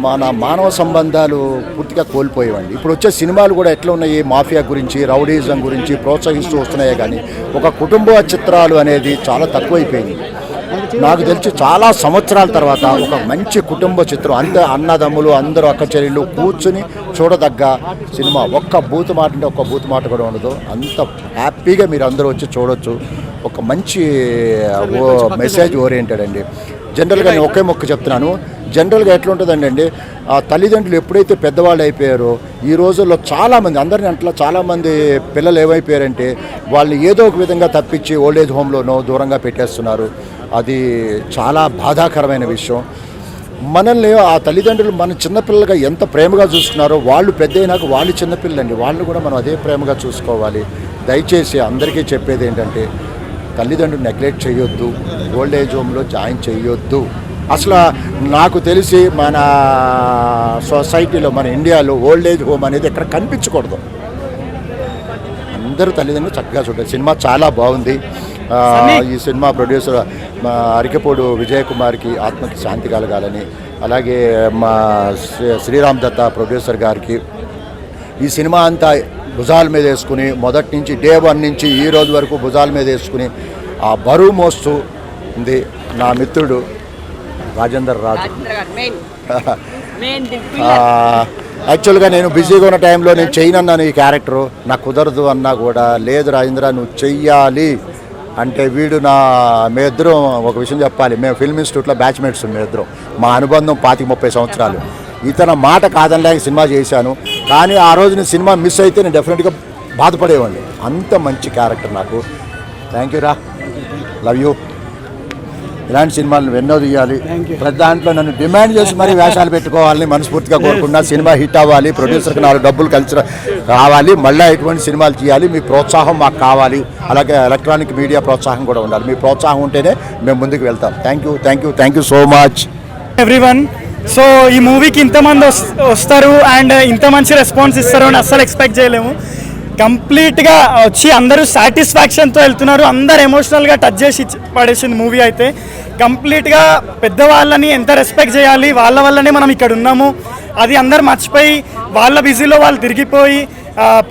మన మానవ సంబంధాలు పూర్తిగా కోల్పోయేవండి. ఇప్పుడు వచ్చే సినిమాలు కూడా ఎట్లా ఉన్నాయి, మాఫియా గురించి, రౌడీజం గురించి ప్రోత్సహిస్తూ వస్తున్నాయే కానీ ఒక కుటుంబ చిత్రాలు అనేది చాలా తక్కువైపోయింది. నాకు తెలిసి చాలా సంవత్సరాల తర్వాత ఒక మంచి కుటుంబ చిత్రం, అంతే అన్నదమ్ములు అందరూ అక్క చెల్లెళ్ళు కూర్చుని చూడదగ్గ సినిమా. ఒక్క బూతు మాట అంటే ఒక్క బూతు మాట కూడా ఉండదు. అంత హ్యాపీగా మీరు అందరూ వచ్చి చూడొచ్చు. ఒక మంచి మెసేజ్ ఓరియంటెడ్ అండి. జనరల్గా నేను ఒకే మొక్క చెప్తున్నాను. జనరల్గా ఎట్లుంటుందండి అండి, ఆ తల్లిదండ్రులు ఎప్పుడైతే పెద్దవాళ్ళు అయిపోయారో ఈ రోజుల్లో చాలామంది, అందరినీ అంట్లో చాలామంది పిల్లలు ఏమైపోయారంటే వాళ్ళని ఏదో ఒక విధంగా తప్పించి ఓల్డేజ్ హోమ్లోనో దూరంగా పెట్టేస్తున్నారు. అది చాలా బాధాకరమైన విషయం. మనల్ని ఆ తల్లిదండ్రులు మన చిన్నపిల్లలుగా ఎంత ప్రేమగా చూస్తున్నారో వాళ్ళు పెద్ద అయినాక వాళ్ళు చిన్నపిల్లలండి, వాళ్ళని కూడా మనం అదే ప్రేమగా చూసుకోవాలి. దయచేసి అందరికీ చెప్పేది ఏంటంటే తల్లిదండ్రులు నెగ్లెక్ట్ చేయొద్దు, ఓల్డేజ్ హోమ్లో జాయిన్ చేయొద్దు. అసలు నాకు తెలిసి మన సొసైటీలో, మన ఇండియాలో ఓల్డేజ్ హోమ్ అనేది ఎక్కడ కనిపించకూడదు. అందరూ తల్లిదండ్రులు చక్కగా చూడాలి. సినిమా చాలా బాగుంది. ఈ సినిమా ప్రొడ్యూసర్ అరికెపోడు విజయ్ కుమార్కి ఆత్మకి శాంతి కలగాలని, అలాగే మా శ్రీరామ్ దత్త ప్రొడ్యూసర్ గారికి ఈ సినిమా అంతా భుజాల మీద వేసుకుని మొదటి నుంచి డే 1 నుంచి ఈ రోజు వరకు భుజాల మీద వేసుకుని ఆ బరువు మోస్తూ ఉంది నా మిత్రుడు రాజేందర్ రాజు. యాక్చువల్గా నేను బిజీగా ఉన్న టైంలో నేను చేయనన్నాను ఈ క్యారెక్టరు, నాకు కుదరదు అన్నా కూడా లేదు రాజేంద్ర నువ్వు చెయ్యాలి అంటే వీడు మీ ఇద్దరం ఒక విషయం చెప్పాలి, మేము ఫిల్మ్ ఇన్స్టిట్యూట్లో బ్యాచ్మేట్స్ మీ ఇద్దరం, మా అనుబంధం 25-30 సంవత్సరాలు. ఇతను మాట కాదనిలేక సినిమా చేశాను, కానీ ఆ రోజు నేను సినిమా మిస్ అయితే నేను డెఫినెట్గా బాధపడేవాడిని. అంత మంచి క్యారెక్టర్ నాకు. థ్యాంక్ యూ రా, లవ్ యూ. ఇలాంటి సినిమాలను ఎన్నో తీయాలి. ప్రతి దాంట్లో నన్ను డిమాండ్ చేసి మరీ వేషాలు పెట్టుకోవాలని మనస్ఫూర్తిగా కోరుకున్నా. సినిమా హిట్ అవ్వాలి, ప్రొడ్యూసర్కి 4 డబ్బులు కలిసి రావాలి, మళ్ళీ ఇటువంటి సినిమాలు తీయాలి. మీ ప్రోత్సాహం మాకు కావాలి. అలాగే ఎలక్ట్రానిక్ మీడియా ప్రోత్సాహం కూడా ఉండాలి. మీ ప్రోత్సాహం ఉంటేనే మేము ముందుకు వెళ్తాం. Thank you so much everyone. So ఈ మూవీకి ఇంతమంది వస్తారు అండ్ ఇంత మంచి రెస్పాన్స్ ఇస్తారు అని అస్సలు ఎక్స్పెక్ట్ చేయలేము. కంప్లీట్గా వచ్చి అందరూ సాటిస్ఫాక్షన్తో వెళ్తున్నారు. అందరు ఎమోషనల్గా టచ్ చేసి పడేసింది మూవీ అయితే. కంప్లీట్గా పెద్దవాళ్ళని ఎంత రెస్పెక్ట్ చేయాలి, వాళ్ళ వల్లనే మనం ఇక్కడ ఉన్నాము, అది అందరు మర్చిపోయి వాళ్ళ బిజీలో వాళ్ళు తిరిగిపోయి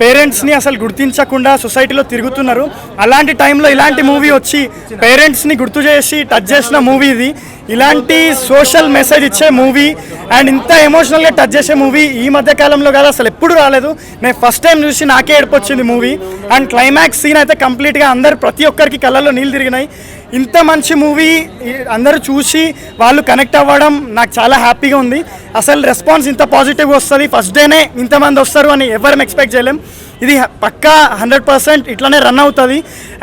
పేరెంట్స్ని అసలు గుర్తించకుండా సొసైటీలో తిరుగుతున్నారు. అలాంటి టైంలో ఇలాంటి మూవీ వచ్చి పేరెంట్స్ని గుర్తు చేసి టచ్ చేసిన మూవీ ఇది. ఇలాంటి సోషల్ మెసేజ్ ఇచ్చే మూవీ అండ్ ఇంత ఎమోషనల్గా టచ్ చేసే మూవీ ఈ మధ్య కాలంలో కాదు, అసలు ఎప్పుడు రాలేదు. నేను ఫస్ట్ టైం చూసి నాకే ఏడుపు వచ్చింది మూవీ. అండ్ క్లైమాక్స్ సీన్ అయితే కంప్లీట్గా ప్రతి ఒక్కరికి కళ్ళల్లో నీళ్ళు తిరిగినాయి. ఇంత మంచి మూవీ అందరూ చూసి వాళ్ళు కనెక్ట్ అవ్వడం నాకు చాలా హ్యాపీగా ఉంది. అసలు రెస్పాన్స్ ఇంత పాజిటివ్గా వస్తుంది, ఫస్ట్ డేనే ఇంతమంది వస్తారు అని ఎవరం ఎక్స్పెక్ట్ చేయలేం. ఇది పక్కా 100% ఇట్లానే రన్ అవుతుంది.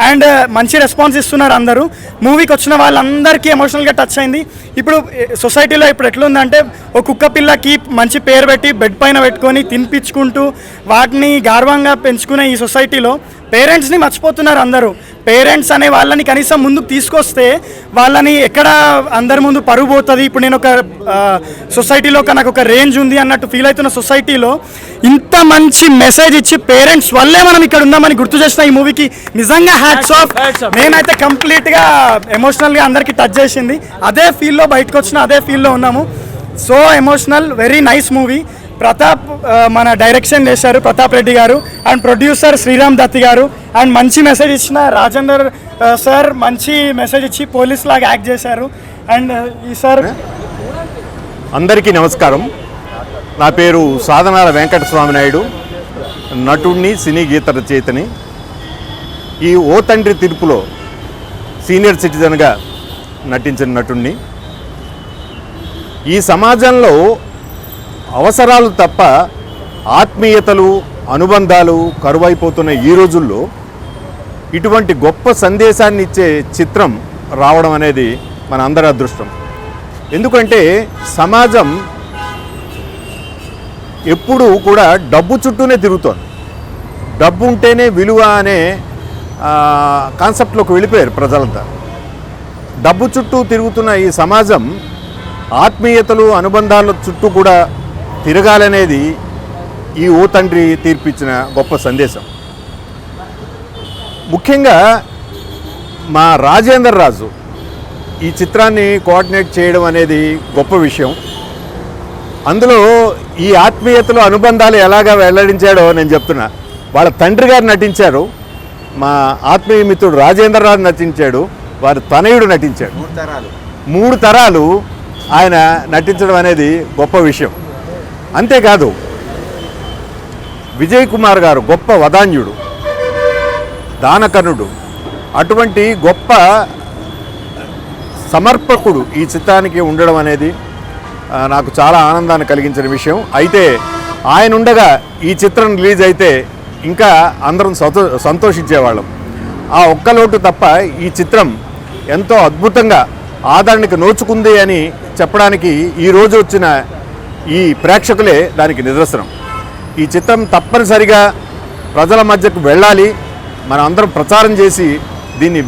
అండ్ మంచి రెస్పాన్స్ ఇస్తున్నారు అందరూ. మూవీకి వచ్చిన వాళ్ళందరికీ ఎమోషనల్గా టచ్ అయింది. ఇప్పుడు సొసైటీలో ఇప్పుడు ఎట్లుందంటే ఒక కుక్క పిల్లకి మంచి పేరు పెట్టి బెడ్ పైన పెట్టుకొని తినిపించుకుంటూ వాటిని గర్వంగా పెంచుకునే ఈ సొసైటీలో పేరెంట్స్ని మర్చిపోతున్నారు అందరూ. పేరెంట్స్ అనే వాళ్ళని కనీసం ముందుకు తీసుకొస్తే వాళ్ళని ఎక్కడ అందరి ముందు పరుగు పోతుంది. ఇప్పుడు నేను ఒక సొసైటీలో నాకు ఒక రేంజ్ ఉంది అన్నట్టు ఫీల్ అవుతున్న సొసైటీలో ఇంత మంచి మెసేజ్ ఇచ్చి పేరెంట్స్ వల్లే మనం ఇక్కడ ఉన్నామని గుర్తు చేసిన ఈ మూవీకి నిజంగా హ్యాట్స్ ఆఫ్. నేనైతే కంప్లీట్గా ఎమోషనల్గా అందరికీ టచ్ చేసింది. అదే ఫీల్లో బయటకు వచ్చిన అదే ఫీల్లో ఉన్నాము. So emotional, very nice movie. Pratap మన డైరెక్షన్ చేశారు, ప్రతాప్ రెడ్డి గారు. అండ్ ప్రొడ్యూసర్ శ్రీరామ్ దత్తి గారు. అండ్ మంచి మెసేజ్ ఇచ్చిన రాజేందర్ సార్ మంచి మెసేజ్ ఇచ్చి పోలీస్ లాగా యాక్ట్ చేశారు. అండ్ ఈ సార్ అందరికీ నమస్కారం. నా పేరు సాధనాల వెంకటస్వామి నాయుడు, నటుడిని, సినీ గీత రచయితని. ఈ ఓ తండ్రి తీర్పులో సీనియర్ సిటిజన్గా నటించిన నటుడిని. ఈ సమాజంలో అవసరాలు తప్ప ఆత్మీయతలు, అనుబంధాలు కరువైపోతున్న ఈ రోజుల్లో ఇటువంటి గొప్ప సందేశాన్ని ఇచ్చే చిత్రం రావడం అనేది మన అందరి అదృష్టం. ఎందుకంటే సమాజం ఎప్పుడూ కూడా డబ్బు చుట్టూనే తిరుగుతోంది. డబ్బు ఉంటేనే విలువ అనే కాన్సెప్ట్లోకి వెళ్ళిపోయారు ప్రజలంతా. డబ్బు చుట్టూ తిరుగుతున్న ఈ సమాజం ఆత్మీయతలు, అనుబంధాల చుట్టూ కూడా తిరగాలనేది ఈ ఓ తండ్రి తీర్పిచ్చిన గొప్ప సందేశం. ముఖ్యంగా మా రాజేందర్ రాజు ఈ చిత్రాన్ని కోఆర్డినేట్ చేయడం అనేది గొప్ప విషయం. అందులో ఈ ఆత్మీయతలు, అనుబంధాలు ఎలాగా వెల్లడించాడో నేను చెప్తున్నా. వాళ్ళ తండ్రి గారు నటించారు, మా ఆత్మీయ మిత్రుడు రాజేందర్ రాజు నటించాడు, వారి తనయుడు నటించాడు. 3 తరాలు ఆయన నటించడం అనేది గొప్ప విషయం. అంతేకాదు విజయ్ కుమార్ గారు గొప్ప వదాన్యుడు, దానకర్ణుడు. అటువంటి గొప్ప సమర్పకుడు ఈ చిత్రానికి ఉండడం అనేది నాకు చాలా ఆనందాన్ని కలిగించిన విషయం. అయితే ఆయన ఉండగా ఈ చిత్రం రిలీజ్ అయితే ఇంకా అందరం సంతోషించేవాళ్ళం. ఆ ఒక్క లోటు తప్ప ఈ చిత్రం ఎంతో అద్భుతంగా ఆదరణకు నోచుకుంది అని చెప్పడానికి ఈరోజు వచ్చిన ఈ ప్రేక్షకులే దానికి నిదర్శనం. ఈ చిత్రం తప్పనిసరిగా ప్రజల మధ్యకు వెళ్ళాలి. మనం అందరం ప్రచారం చేసి దీన్ని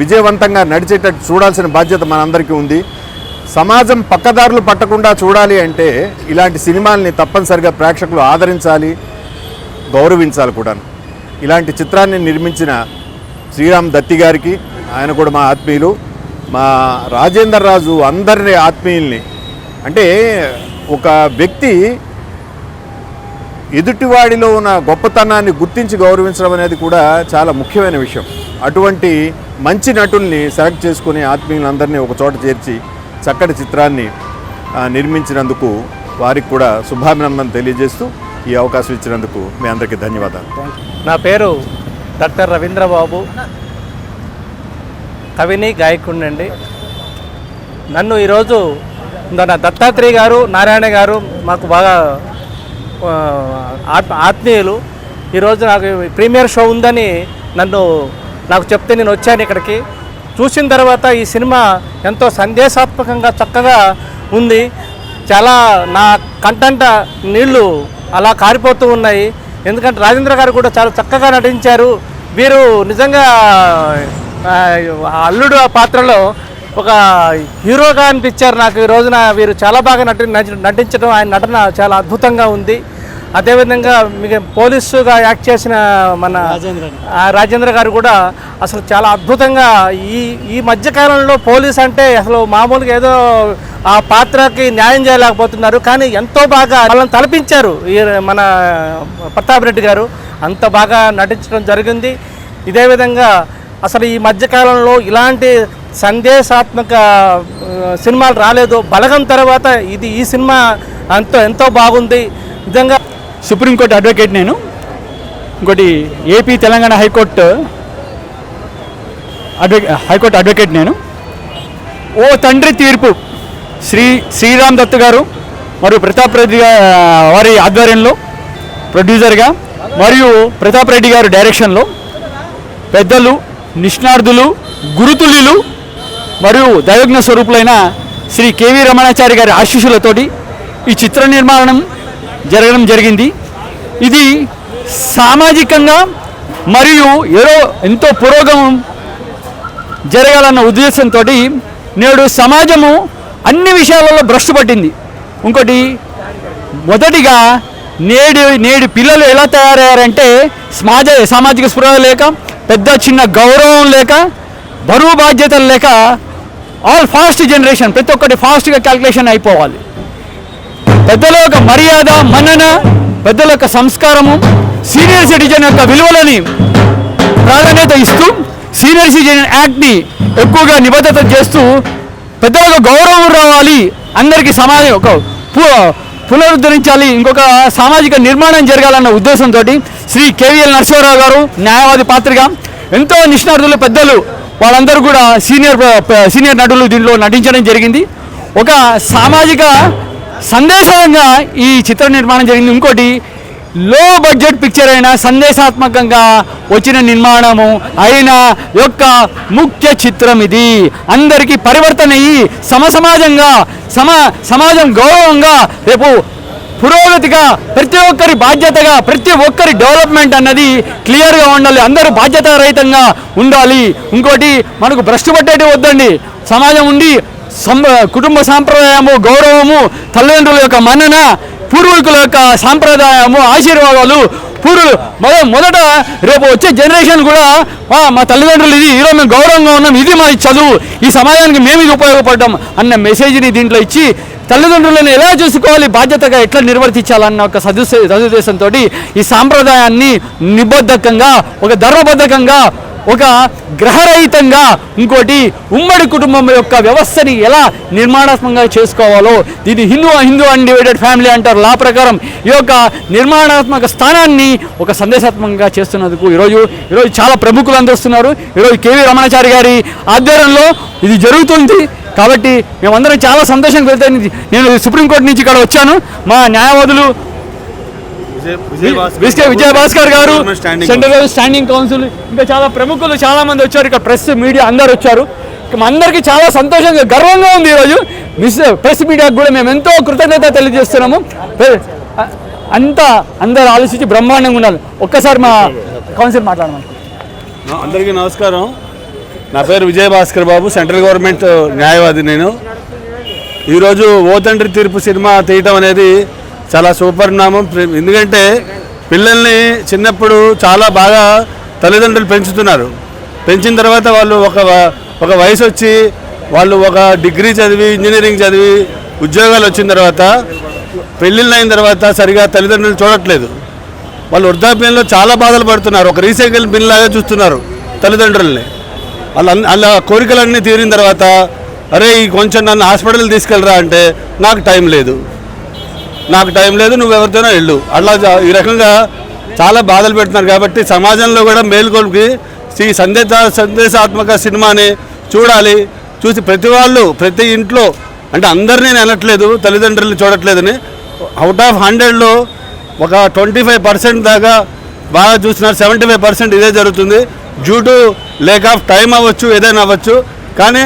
విజయవంతంగా నడిచేటట్టు చూడాల్సిన బాధ్యత మనందరికీ ఉంది. సమాజం పక్కదారులు పట్టకుండా చూడాలి అంటే ఇలాంటి సినిమాల్ని తప్పనిసరిగా ప్రేక్షకులు ఆదరించాలి, గౌరవించాలి కూడా. ఇలాంటి చిత్రాన్ని నిర్మించిన శ్రీరామ్ దత్తి గారికి, ఆయన కూడా మా ఆత్మీయులు, మా రాజేందర్ రాజు అందరి ఆత్మీయుల్ని. అంటే ఒక వ్యక్తి ఎదుటివాడిలో ఉన్న గొప్పతనాన్ని గుర్తించి గౌరవించడం అనేది కూడా చాలా ముఖ్యమైన విషయం. అటువంటి మంచి నటుల్ని సెలెక్ట్ చేసుకుని ఆత్మీయులందరినీ ఒక చోట చేర్చి చక్కటి చిత్రాన్ని నిర్మించినందుకు వారికి కూడా శుభాభినందనలు తెలియజేస్తూ ఈ అవకాశం ఇచ్చినందుకు మీ అందరికీ ధన్యవాదాలు. నా పేరు డాక్టర్ రవీంద్రబాబు, కవిని, గాయకుడినండి. నన్ను ఈరోజు మన దత్తాత్రేయ గారు, నారాయణ గారు మాకు బాగా ఆత్మీయులు. ఈరోజు నాకు ప్రీమియర్ షో ఉందని నాకు చెప్తే నేను వచ్చాను ఇక్కడికి. చూసిన తర్వాత ఈ సినిమా ఎంతో సందేశాత్మకంగా చక్కగా ఉంది. చాలా నా కంటంట నీళ్లు అలా కారిపోతూ ఉన్నాయి. ఎందుకంటే రాజేంద్ర గారు కూడా చాలా చక్కగా నటించారు. వీరు నిజంగా అల్లుడు ఆ పాత్రలో ఒక హీరోగా అనిపించారు నాకు ఈ రోజున. వీరు చాలా బాగా నటించడం, ఆయన నటన చాలా అద్భుతంగా ఉంది. అదేవిధంగా మీకు పోలీసుగా యాక్ట్ చేసిన మన రాజేంద్ర గారు కూడా అసలు చాలా అద్భుతంగా ఈ మధ్యకాలంలో పోలీస్ అంటే అసలు మామూలుగా ఏదో ఆ పాత్రకి న్యాయం చేయలేకపోతున్నారు. కానీ ఎంతో బాగా వాళ్ళని తలపించారు ఈ మన ప్రతాప్ రెడ్డి గారు. అంత బాగా నటించడం జరిగింది. ఇదే విధంగా అసలు ఈ మధ్యకాలంలో ఇలాంటి సందేశాత్మక సినిమాలు రాలేదు. బలగం తర్వాత ఈ సినిమా ఎంతో బాగుంది నిజంగా. సుప్రీంకోర్టు అడ్వకేట్ నేను, ఇంకోటి ఏపీ తెలంగాణ హైకోర్టు అడ్వకేట్ నేను. ఓ తండ్రి తీర్పు శ్రీరామ్ దత్ గారు మరియు ప్రతాప్ రెడ్డి వారి ఆధ్వర్యంలో ప్రొడ్యూసర్గా మరియు ప్రతాప్ రెడ్డి గారు డైరెక్షన్లో పెద్దలు, నిష్ణార్థులు, గురుతుల్యులు మరియు దైవజ్ఞ స్వరూపులైన శ్రీ కేవీ రమణాచారి గారి ఆశీస్సులతోటి ఈ చిత్ర నిర్మాణం జరగడం జరిగింది. ఇది సామాజికంగా మరియు ఎంతో పురోగమం జరగాలన్న ఉద్దేశంతో నేడు సమాజము అన్ని విషయాలలో భ్రష్టు పట్టింది. ఇంకోటి మొదటిగా నేడు పిల్లలు ఎలా తయారయ్యారంటే సామాజిక స్పృహ లేక, పెద్ద చిన్న గౌరవం లేక, బరువు బాధ్యతలు లేక, ఆల్ ఫాస్ట్ జనరేషన్, ప్రతి ఒక్కటి ఫాస్ట్గా క్యాల్కులేషన్ అయిపోవాలి. పెద్దల యొక్క మర్యాద, మన్నన, పెద్దల యొక్క సంస్కారము, సీనియర్ సిటిజన్ యొక్క విలువలని ప్రాధాన్యత ఇస్తూ సీనియర్ సిటిజన్ యాక్ట్ని ఎక్కువగా నిబద్ధత చేస్తూ పెద్దలకు గౌరవం రావాలి, అందరికీ సమాజం ఒక పునరుద్ధరించాలి, ఇంకొక సామాజిక నిర్మాణం జరగాలన్న ఉద్దేశంతో శ్రీ కేవీఎల్ నరసింహారావు గారు న్యాయవాది పాత్రగా ఎంతో నిష్ణార్థులు, పెద్దలు వాళ్ళందరూ కూడా సీనియర్ నటులు దీంట్లో నటించడం జరిగింది. ఒక సామాజిక సందేశంగా ఈ చిత్ర నిర్మాణం జరిగింది. ఇంకోటి లో బడ్జెట్ పిక్చర్ అయినా సందేశాత్మకంగా వచ్చిన నిర్మాణము అయిన యొక్క ముఖ్య చిత్రం ఇది. అందరికీ పరివర్తన అయ్యి సమాజం గౌరవంగా రేపు పురోగతిగా ప్రతి ఒక్కరి బాధ్యతగా, ప్రతి ఒక్కరి డెవలప్మెంట్ అన్నది క్లియర్గా ఉండాలి. అందరూ బాధ్యత రహితంగా ఉండాలి. ఇంకోటి మనకు భ్రష్టు పట్టేటి వద్దండి. సమాజం ఉండి కుటుంబ సాంప్రదాయము, గౌరవము, తల్లిదండ్రుల యొక్క మన్నన, పూర్వీకుల యొక్క సాంప్రదాయము, ఆశీర్వాదాలు, మొదట రేపు వచ్చే జనరేషన్ కూడా మా తల్లిదండ్రులు ఇది, ఈరోజు మేము గౌరవంగా ఉన్నాం, ఇది మా చదువు, ఈ సమాజానికి మేము ఇది ఉపయోగపడ్డాం అన్న మెసేజ్ని దీంట్లో ఇచ్చి తల్లిదండ్రులను ఎలా చూసుకోవాలి, బాధ్యతగా ఎట్లా నిర్వర్తించాలన్న ఒక సదుద్దేశంతో ఈ సాంప్రదాయాన్ని నిబద్ధకంగా, ఒక ధర్మబద్ధకంగా, ఒక గ్రహరహితంగా, ఇంకోటి ఉమ్మడి కుటుంబం యొక్క వ్యవస్థని ఎలా నిర్మాణాత్మకంగా చేసుకోవాలో, దీన్ని హిందూ అన్డివైడెడ్ ఫ్యామిలీ అంటారు లా ప్రకారం. ఈ యొక్క నిర్మాణాత్మక స్థానాన్ని ఒక సందేశాత్మకంగా చేస్తున్నందుకు ఈరోజు చాలా ప్రముఖులు అందరుస్తున్నారు. ఈరోజు కేవీ రమణాచారి గారి ఆధ్వర్యంలో ఇది జరుగుతుంది. కాబట్టి మేమందరం చాలా సంతోషంగా వెళ్తాను. నేను సుప్రీంకోర్టు నుంచి ఇక్కడ వచ్చాను. మా న్యాయవాదులు విజయభాస్కర్ గారు, సెంట్రల్ స్టాండింగ్ కౌన్సిల్, ఇంకా చాలా ప్రముఖులు చాలా మంది వచ్చారు. ఇక్కడ ప్రెస్, మీడియా అందరు వచ్చారు. అందరికీ చాలా సంతోషంగా, గర్వంగా ఉంది. ఈరోజు ప్రెస్ మీడియాకు కూడా మేము ఎంతో కృతజ్ఞత తెలియజేస్తున్నాము. అందరూ ఆలోచించి బ్రహ్మాండంగా ఉండాలి. ఒక్కసారి మా కౌన్సిల్ మాట్లాడమని. అందరికీ నమస్కారం. నా పేరు విజయభాస్కర్ బాబు, సెంట్రల్ గవర్నమెంట్ న్యాయవాది. నేను ఈరోజు ఓ తండ్రి తీర్పు సినిమా తీయటం అనేది చాలా సుపరిణామం. ఎందుకంటే పిల్లల్ని చిన్నప్పుడు చాలా బాగా తల్లిదండ్రులు పెంచుతున్నారు. పెంచిన తర్వాత వాళ్ళు ఒక వయసు వచ్చి వాళ్ళు ఒక డిగ్రీ చదివి, ఇంజనీరింగ్ చదివి, ఉద్యోగాలు వచ్చిన తర్వాత, పెళ్ళిళ్ళు అయిన తర్వాత సరిగా తల్లిదండ్రులు చూడట్లేదు. వాళ్ళు వృద్ధాప్యంలో చాలా బాధలు పడుతున్నారు. ఒక రీసైకిల్ బిన్ లాగా చూస్తున్నారు తల్లిదండ్రుల్ని. అలా కోరికలన్నీ తీరిన తర్వాత, అరే కొంచెం నన్ను హాస్పిటల్ తీసుకెళ్ళరా అంటే నాకు టైం లేదు, నువ్వు ఎవరితోనో వెళ్ళు, అట్లా ఈ రకంగా చాలా బాధలు పెడుతున్నారు. కాబట్టి సమాజంలో కూడా మేల్కొల్పి ఈ సందేశాత్మక సినిమాని చూడాలి. చూసి ప్రతి ఇంట్లో, అంటే అందరినీ నేను అనట్లేదు, తల్లిదండ్రులు చూడట్లేదని, అవుట్ ఆఫ్ 100లో ఒక 25% దాకా బాగా చూస్తున్నారు. 75% ఇదే జరుగుతుంది. Due to lake of time అవ్వచ్చు, ఏదైనా అవ్వచ్చు. కానీ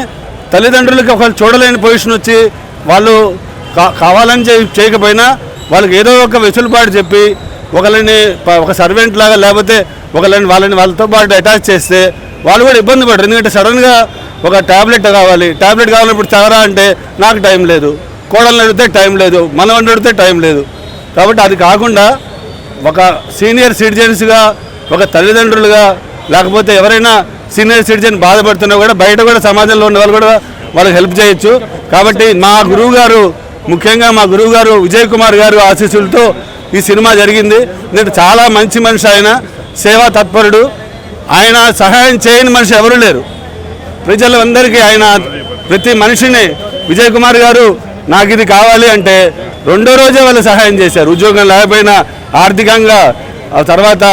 తల్లిదండ్రులకి ఒకళ్ళు చూడలేని పొజిషన్ వచ్చి వాళ్ళు కావాలని చేయకపోయినా వాళ్ళకి ఏదో ఒక వెసులుబాటు చెప్పి ఒకళ్ళని ఒక సర్వెంట్ లాగా లేకపోతే వాళ్ళతో పాటు అటాచ్ చేస్తే వాళ్ళు కూడా ఇబ్బంది పడరు. ఎందుకంటే సడన్గా ఒక ట్యాబ్లెట్ కావాలన్నప్పుడు చదవరా అంటే నాకు టైం లేదు, కోడల్ని అడిగితే టైం లేదు, మనవని అడిగితే టైం లేదు. కాబట్టి అది కాకుండా ఒక సీనియర్ సిటిజన్స్గా, ఒక తల్లిదండ్రులుగా, లేకపోతే ఎవరైనా సీనియర్ సిటిజన్ బాధపడుతున్నా కూడా బయట కూడా సమాజంలో ఉన్న వాళ్ళు కూడా వాళ్ళకి హెల్ప్ చేయొచ్చు. కాబట్టి ముఖ్యంగా మా గురువు గారు విజయ్ కుమార్ గారు ఆశీస్సులతో ఈ సినిమా జరిగింది. నేను చాలా మంచి మనిషి, ఆయన సేవా తత్పరుడు, ఆయన సహాయం చేయని మనిషి ఎవరు లేరు. ప్రజలందరికీ ఆయన ప్రతి మనిషిని విజయ్ కుమార్ గారు నాకు ఇది కావాలి అంటే రెండో రోజే వాళ్ళు సహాయం చేశారు. ఉద్యోగం లేకపోయినా ఆర్థికంగా, తర్వాత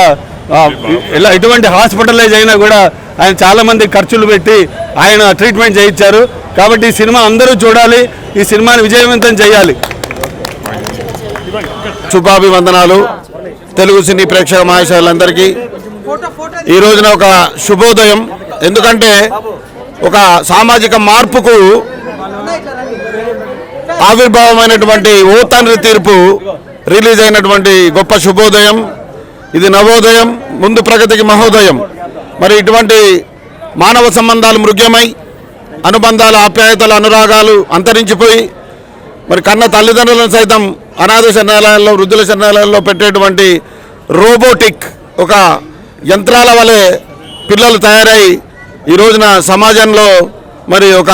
ఎటువంటి హాస్పిటలైజ్ అయినా కూడా ఆయన చాలామంది ఖర్చులు పెట్టి ఆయన ట్రీట్మెంట్ చేయించారు. కాబట్టి ఈ సినిమా అందరూ చూడాలి, ఈ సినిమాని విజయవంతం చేయాలి. శుభాభివందనాలు తెలుగు సినీ ప్రేక్షక మహాశయులందరికీ. ఈ రోజున ఒక శుభోదయం. ఎందుకంటే ఒక సామాజిక మార్పుకు ఆవిర్భావమైనటువంటి ఓ తండ్రి తీర్పు రిలీజ్ అయినటువంటి గొప్ప శుభోదయం. ఇది నవోదయం, ముందు ప్రగతికి మహోదయం. మరి ఇటువంటి మానవ సంబంధాలు మృగ్యమై, అనుబంధాలు, ఆప్యాయతలు, అనురాగాలు అంతరించిపోయి మరి కన్న తల్లిదండ్రులను సైతం అనాథ శరణాలయాల్లో, వృద్ధుల శరణాలయాల్లో పెట్టేటువంటి రోబోటిక్ ఒక యంత్రాల వలె పిల్లలు తయారై ఈ రోజున సమాజంలో మరి ఒక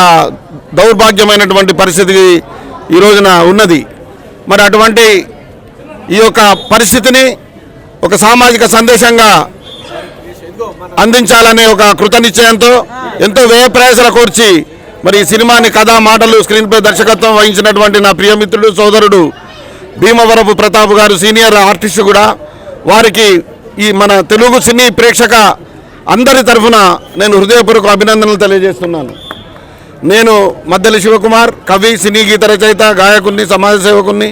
దౌర్భాగ్యమైనటువంటి పరిస్థితి ఈ రోజున ఉన్నది. మరి అటువంటి ఈ యొక్క పరిస్థితిని ఒక సామాజిక సందేశంగా అందించాలనే ఒక కృతనిశ్చయంతో ఎంతో వ్యయ ప్రయాసల కోర్చి మరి ఈ సినిమాని కథా, మాటలు, స్క్రీన్ పై దర్శకత్వం వహించినటువంటి నా ప్రియమిత్రుడు, సోదరుడు భీమవరపు ప్రతాప్ గారు, సీనియర్ ఆర్టిస్ట్ కూడా, వారికి ఈ మన తెలుగు సినీ ప్రేక్షక అందరి తరఫున నేను హృదయపూర్వక అభినందనలు తెలియజేస్తున్నాను. నేను మద్దెల శివకుమార్, కవి, సినీ గీత రచయిత, గాయకుడిని, సమాజ సేవకుడిని,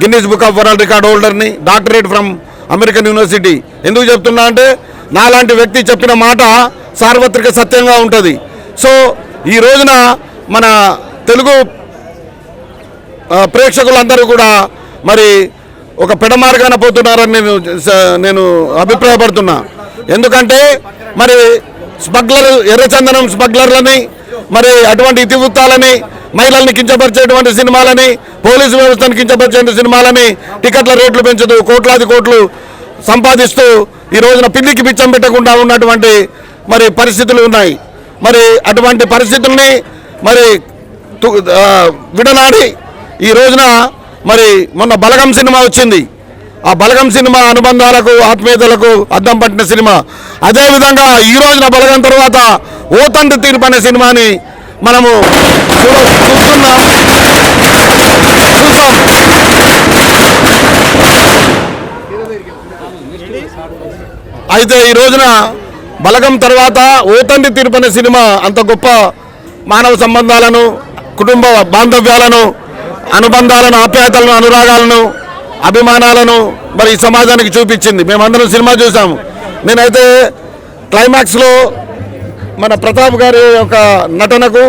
Guinness book of world record హోల్డర్ని, డాక్టరేట్ ఫ్రమ్ అమెరికన్ యూనివర్సిటీ. ఎందుకు చెప్తున్నా అంటే నాలాంటి వ్యక్తి చెప్పిన మాట సార్వత్రిక సత్యంగా ఉంటుంది. సో ఈ రోజున మన తెలుగు ప్రేక్షకులందరూ కూడా మరి ఒక పెడమార్గాన పోతున్నారని నేను అభిప్రాయపడుతున్నా. ఎందుకంటే మరి ఎర్రచందనం స్మగ్లర్లని, మరి అటువంటి ఇతివృత్తాలని, మహిళల్ని కించపరిచేటువంటి సినిమాలని, పోలీసు వ్యవస్థను కించపరిచే సినిమాలని, టికెట్ల రేట్లు పెంచుతూ కోట్లాది కోట్లు సంపాదిస్తూ ఈ రోజున పిల్లికి బిచ్చం పెట్టకుండా ఉన్నటువంటి మరి పరిస్థితులు ఉన్నాయి. మరి అటువంటి పరిస్థితుల్ని మరి విడనాడి ఈ రోజున మరి మొన్న బలగం సినిమా వచ్చింది. ఆ బలగం సినిమా అనుబంధాలకు, ఆత్మీయతలకు అద్దం పట్టిన సినిమా. అదేవిధంగా ఈ రోజున బలగం తర్వాత ఓ తండ్రి తీర్పు అనే సినిమాని మనము చూస్తున్నాం. అయితే ఈ రోజున బలగం తర్వాత ఓ తండ్రి తీర్పు అనే సినిమా అంత గొప్ప మానవ సంబంధాలను, కుటుంబ బాంధవ్యాలను, అనుబంధాలను, ఆప్యాయతలను, అనురాగాలను, అభిమానాలను మరి ఈ సమాజానికి చూపించింది. మేమందరం సినిమా చూసాము. నేనైతే క్లైమాక్స్లో మన ప్రతాప్ గారి యొక్క నటనకు,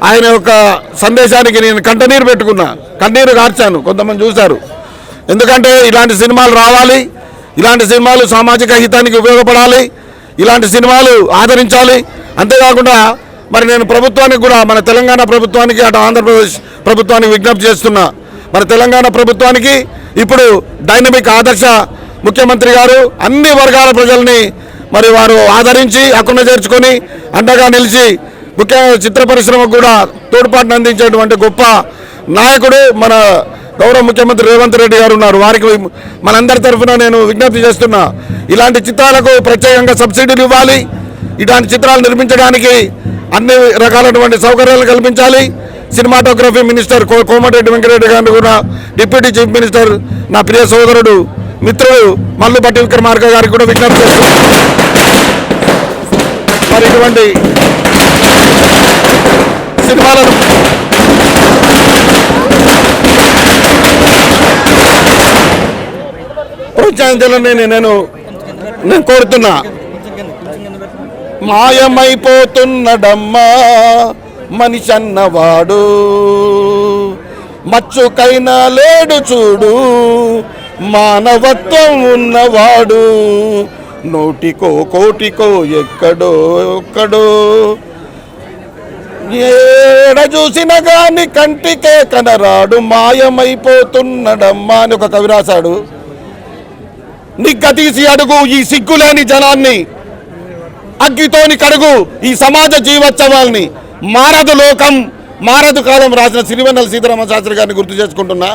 ఆయన యొక్క సందేశానికి నేను కంటనీరు పెట్టుకున్నా, కన్నీరు కార్చాను. కొంతమంది చూశారు. ఎందుకంటే ఇలాంటి సినిమాలు రావాలి, ఇలాంటి సినిమాలు సామాజిక హితానికి ఉపయోగపడాలి, ఇలాంటి సినిమాలు ఆదరించాలి. అంతేకాకుండా మరి నేను ప్రభుత్వానికి కూడా, మన తెలంగాణ ప్రభుత్వానికి, అటు ఆంధ్రప్రదేశ్ ప్రభుత్వానికి విజ్ఞప్తి చేస్తున్నా. మరి తెలంగాణ ప్రభుత్వానికి ఇప్పుడు డైనమిక్ ఆదర్శ ముఖ్యమంత్రి గారు అన్ని వర్గాల ప్రజల్ని మరి వారు ఆదరించి, హక్కున చేర్చుకొని, అండగా నిలిచి, ముఖ్యంగా చిత్ర పరిశ్రమకు కూడా తోడ్పాటును అందించేటువంటి గొప్ప నాయకుడు మన గౌరవ ముఖ్యమంత్రి రేవంత్ రెడ్డి గారు ఉన్నారు. వారికి మనందరి తరఫున నేను విజ్ఞప్తి చేస్తున్నా, ఇలాంటి చిత్రాలకు ప్రత్యేకంగా సబ్సిడీలు ఇవ్వాలి. ఇలాంటి చిత్రాలు నిర్మించడానికి అన్ని రకాలైనటువంటి సౌకర్యాలు కల్పించాలి. సినిమాటోగ్రఫీ మినిస్టర్ కోమటిరెడ్డి వెంకటరెడ్డి గారిని కూడా, డిప్యూటీ చీఫ్ మినిస్టర్ నా ప్రియ సోదరుడు, మిత్రుడు మల్లుపట్టి విక్రమార్క గారికి కూడా విజ్ఞప్తి చేస్తున్నారు. మరి ఇటువంటి సినిమాలను ప్రోత్సహించాలని నేను కోరుతున్నా. మాయమైపోతున్నడమ్మా మనిషి అన్నవాడు, మచ్చుకైనా లేడు చూడు మానవత్వం ఉన్నవాడు, నోటికో కోటికో ఎక్కడో ఒక్కడో, ఏడ చూసిన గాని కంటికే కనరాడు మాయమైపోతున్నడమ్మా అని ఒక కవి రాశాడు. నిగ్గతీసి అడుగు ఈ సిగ్గులేని జనాన్ని, అగ్గితోని కడుగు ఈ సమాజ జీవోత్సవాల్ని, మారదు లోకం మారదు కాలం రాసిన సిరివెన్నెల సీతారామ శాస్త్రి గారిని గుర్తు చేసుకుంటున్నా.